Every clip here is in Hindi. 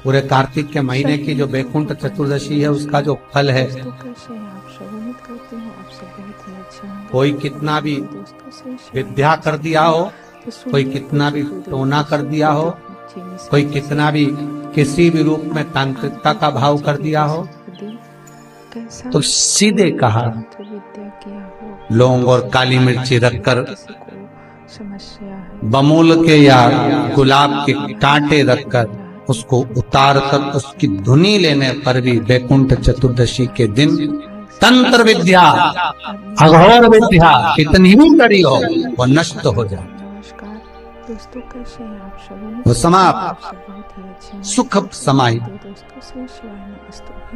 पूरे कार्तिक के महीने की जो बैकुंठ चतुर्दशी है उसका जो फल है, कोई कितना भी विद्या कर दिया हो, कोई कितना भी टोना कर दिया हो, कोई कितना भी किसी भी रूप में तांत्रिकता का भाव कर दिया हो, तो सीधे कहा लौंग और काली मिर्ची रखकर बमूल के या गुलाब के कांटे रखकर उसको उतार कर उसकी धुनी लेने पर भी बैकुंठ चतुर्दशी के दिन तंत्र विद्या, अघोर विद्या कितनी भी कड़ी हो वो नष्ट हो जाए, वो समाप्त सुख समाई।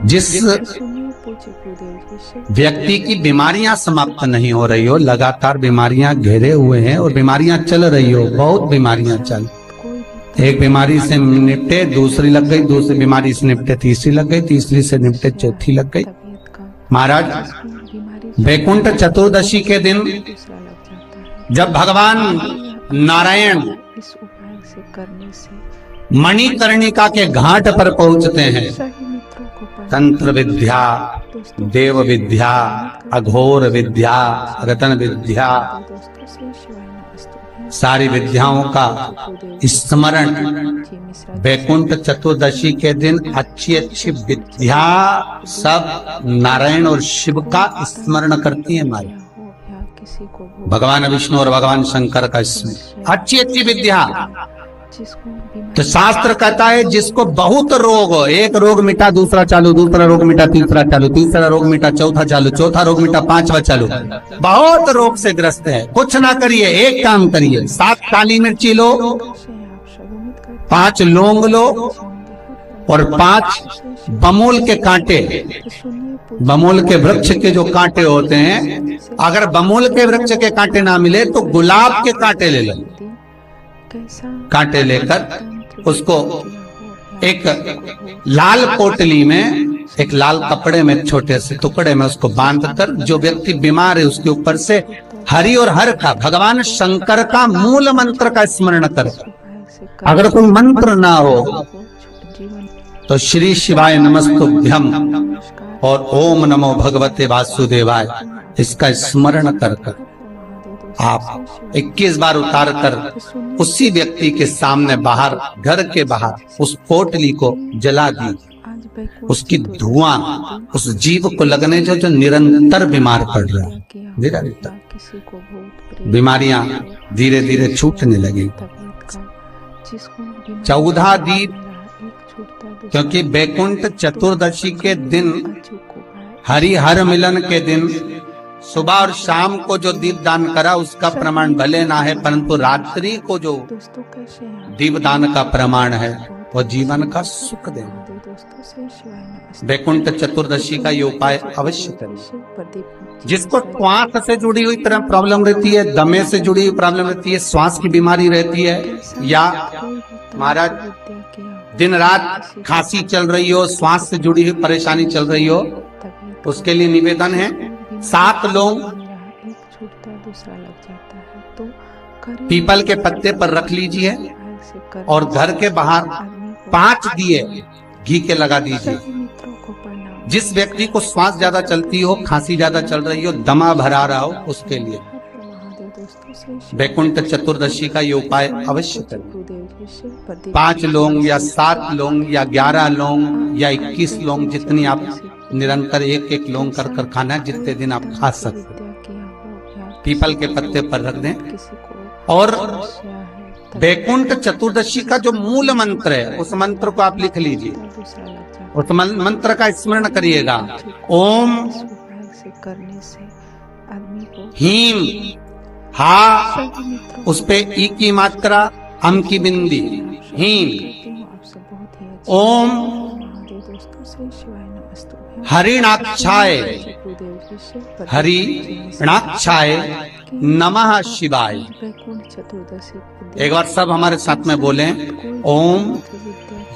जिस व्यक्ति की बीमारियां समाप्त नहीं हो रही हो, लगातार बीमारियां घेरे हुए हैं और बीमारियां चल रही हो, बहुत बीमारियां चल, एक बीमारी से निपटे दूसरी लग गई, दूसरी बीमारी से निपटे तीसरी लग गई, तीसरी से निपटे चौथी लग गई। महाराज बैकुंठ चतुर्दशी के दिन जब भगवान नारायण मणिकर्णिका के घाट पर पहुंचते हैं, तंत्र विद्या, देव विद्या, अघोर विद्या, रतन विद्या, सारी विद्याओं का स्मरण बैकुंठ चतुर्दशी के दिन अच्छी अच्छी विद्या सब नारायण और शिव का स्मरण करती है। हमारी भगवान विष्णु और भगवान शंकर का स्मरण, अच्छी अच्छी विद्या। तो शास्त्र कहता है जिसको बहुत रोग हो, एक रोग मिटा दूसरा चालू, दूसरा रोग मिटा तीसरा चालू, तीसरा रोग मिटा चौथा चालू, चौथा रोग मिटा पांचवा चालू, बहुत रोग से ग्रस्त है, कुछ ना करिए, एक काम करिए, 7 काली मिर्ची लो, 5 लौंग लो और 5 बमूल के कांटे, बमूल के वृक्ष के जो कांटे होते हैं, अगर बमूल के वृक्ष के कांटे ना मिले तो गुलाब के कांटे ले लो, कांटे लेकर उसको एक लाल पोटली में, एक लाल कपड़े में, छोटे से टुकड़े में उसको बांधकर, जो व्यक्ति बीमार है उसके ऊपर से हरि और हर का, भगवान शंकर का मूल मंत्र का स्मरण कर। अगर कोई मंत्र ना हो तो श्री शिवाय नमस्तुभ्यम और ओम नमो भगवते वासुदेवाय इसका स्मरण कर कर आप 21 बार उतार कर उसी व्यक्ति के सामने बाहर, घर के बाहर उस पोटली को जला दी। उसकी धुआं उस जीव को लगने जो निरंतर बीमार पड़ रहा है, धीरे धीरे बीमारियां धीरे धीरे छूटने लगी। 14 दीप, क्योंकि बैकुंठ चतुर्दशी के दिन, हरि हर मिलन के दिन सुबह और शाम को जो दीप दान करा उसका प्रमाण भले ना है, परंतु रात्रि को जो दीप दान का प्रमाण है वो जीवन का सुख देना। बैकुंठ चतुर्दशी का ये उपाय अवश्य करें। जिसको श्वास से जुड़ी हुई प्रॉब्लम रहती है, दमे से जुड़ी हुई प्रॉब्लम रहती है, श्वास की बीमारी रहती है, या महाराज दिन रात खांसी चल रही हो, श्वास से जुड़ी हुई परेशानी चल रही हो, उसके लिए निवेदन है 7 लौंग पीपल के पत्ते पर रख लीजिए और घर के बाहर 5 दिए घी के लगा दीजिए। जिस व्यक्ति को श्वास ज्यादा चलती हो, खांसी ज्यादा चल रही हो, दमा भरा रहा हो, उसके लिए बैकुंठ चतुर्दशी का ये उपाय अवश्य करें। 5 लौंग या 7 लौंग या 11 लौंग या 21 लौंग, जितनी आप निरंतर एक एक लौंग कर कर खाना है, जितने दिन आप खा सकते, पीपल के पत्ते पर रख दें। और बैकुंठ चतुर्दशी का जो मूल मंत्र है उस मंत्र को आप लिख लीजिए, उस मंत्र का स्मरण करिएगा। ओम हीम, हा उस पे ई की मात्रा, अम की बिंदी, हीम। ओम हरिणाक्षाय, हरिणाक्षाय नमः शिवाय। एक बार सब हमारे साथ में बोले, ओम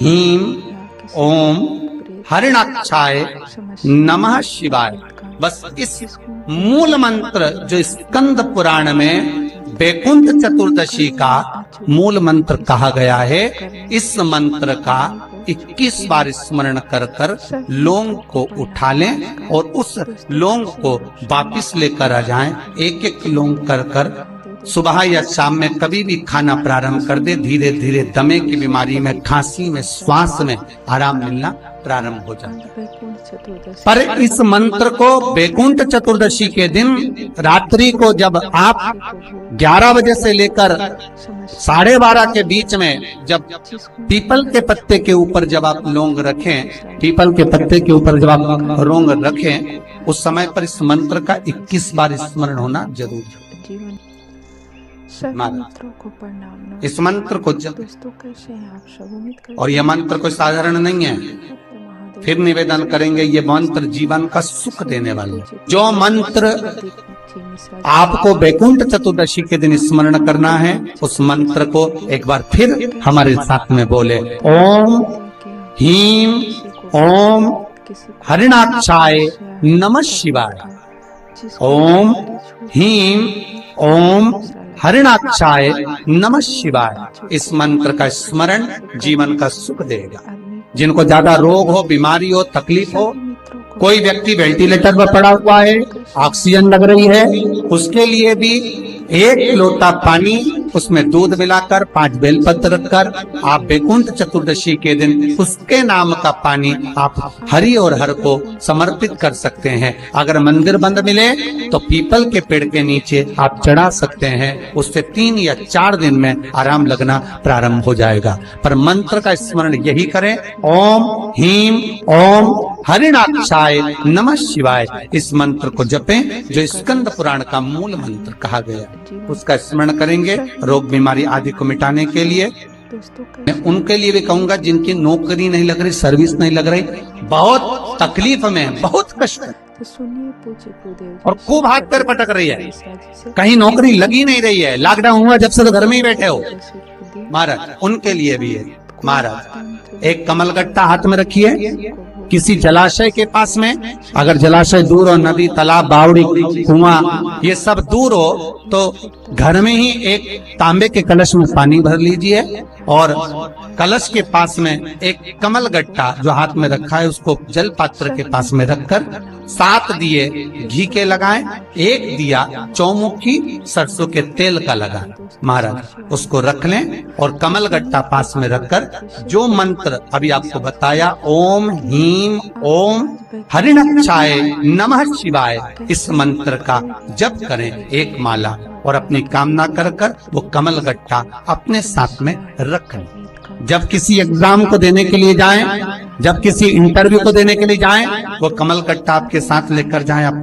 हीम ओम हरिणाक्षाय नमः शिवाय। बस इस मूल मंत्र जो स्कंद पुराण में बैकुंठ चतुर्दशी का मूल मंत्र कहा गया है, इस मंत्र का 21 बार स्मरण कर कर लौंग को उठा लें और उस लौंग को वापिस लेकर आ जाएं। एक एक लौंग कर कर सुबह या शाम में कभी भी खाना प्रारंभ कर दे। धीरे धीरे दमे की बीमारी में, खांसी में, श्वास में आराम मिलना प्रारंभ हो जाता है। पर इस मंत्र को वैकुंठ चतुर्दशी के दिन रात्रि को जब आप 11 बजे से लेकर 12:30 के बीच में जब पीपल के पत्ते के ऊपर जब आप लौंग रखें, पीपल के पत्ते के ऊपर जब आप लौंग रखें, उस समय पर इस मंत्र का 21 बार स्मरण होना जरूरी है। इस मंत्र को और यह मंत्र कोई साधारण नहीं है। फिर निवेदन करेंगे, ये मंत्र जीवन का सुख देने वाले। जो मंत्र आपको वैकुंठ चतुर्दशी के दिन स्मरण करना है, उस मंत्र को एक बार फिर हमारे साथ में बोले। ओम ह्रीं ओम हरिणाक्षाय नमः शिवाय। ओम ह्रीं ओम हरिणाक्षाय नमः शिवाय। इस मंत्र का स्मरण जीवन का सुख देगा। जिनको ज्यादा रोग हो, बीमारी हो, तकलीफ हो, कोई व्यक्ति वेंटिलेटर पर पड़ा हुआ है, ऑक्सीजन लग रही है, उसके लिए भी 1 लोटा पानी, उसमें दूध मिलाकर 5 बेलपत्र रखकर आप वैकुंठ चतुर्दशी के दिन उसके नाम का पानी आप हरि और हर को समर्पित कर सकते हैं। अगर मंदिर बंद मिले तो पीपल के पेड़ के नीचे आप चढ़ा सकते हैं। उससे 3 या 4 दिन में आराम लगना प्रारंभ हो जाएगा। पर मंत्र का स्मरण यही करें, ओम ह्रीं ओम हरिणाक्षाय नमः शिवाय। इस मंत्र को जपें, जो स्कंद पुराण का मूल मंत्र कहा गया, उसका स्मरण करेंगे रोग बीमारी आदि को मिटाने के लिए। मैं उनके लिए भी कहूंगा जिनकी नौकरी नहीं लग रही, सर्विस नहीं लग रही, बहुत तकलीफ में, बहुत कष्ट और खूब हाथ पैर पटक रही है, कहीं नौकरी लगी नहीं रही है, लॉकडाउन हुआ जब से तो घर में ही बैठे हो महाराज, उनके लिए भी है। महाराज एक कमलगट्टा हाथ में रखिए, किसी जलाशय के पास में, अगर जलाशय दूर हो, नदी, तालाब, बावड़ी, कुआं ये सब दूर हो, तो घर में ही एक तांबे के कलश में पानी भर लीजिए और कलश के पास में एक कमलगट्टा जो हाथ में रखा है उसको जल पात्र के पास में रखकर 7 दिए घी के लगाएं, 1 दिया चौमुखी सरसों के तेल का लगाएं। महाराज उसको रख लें और कमलगट्टा पास में रखकर जो मंत्र अभी आपको बताया, ओम ह्रीं ओम हरिणाक्षाय नमः शिवाय, इस मंत्र का जप करें 1 माला और अपनी कामना कर कर वो कमलगट्टा अपने साथ में रख लें। जब किसी एग्जाम को देने के लिए जाएं, जब किसी इंटरव्यू को देने के लिए जाएं, वो कमलगट्टा आपके साथ लेकर जाएं। आपको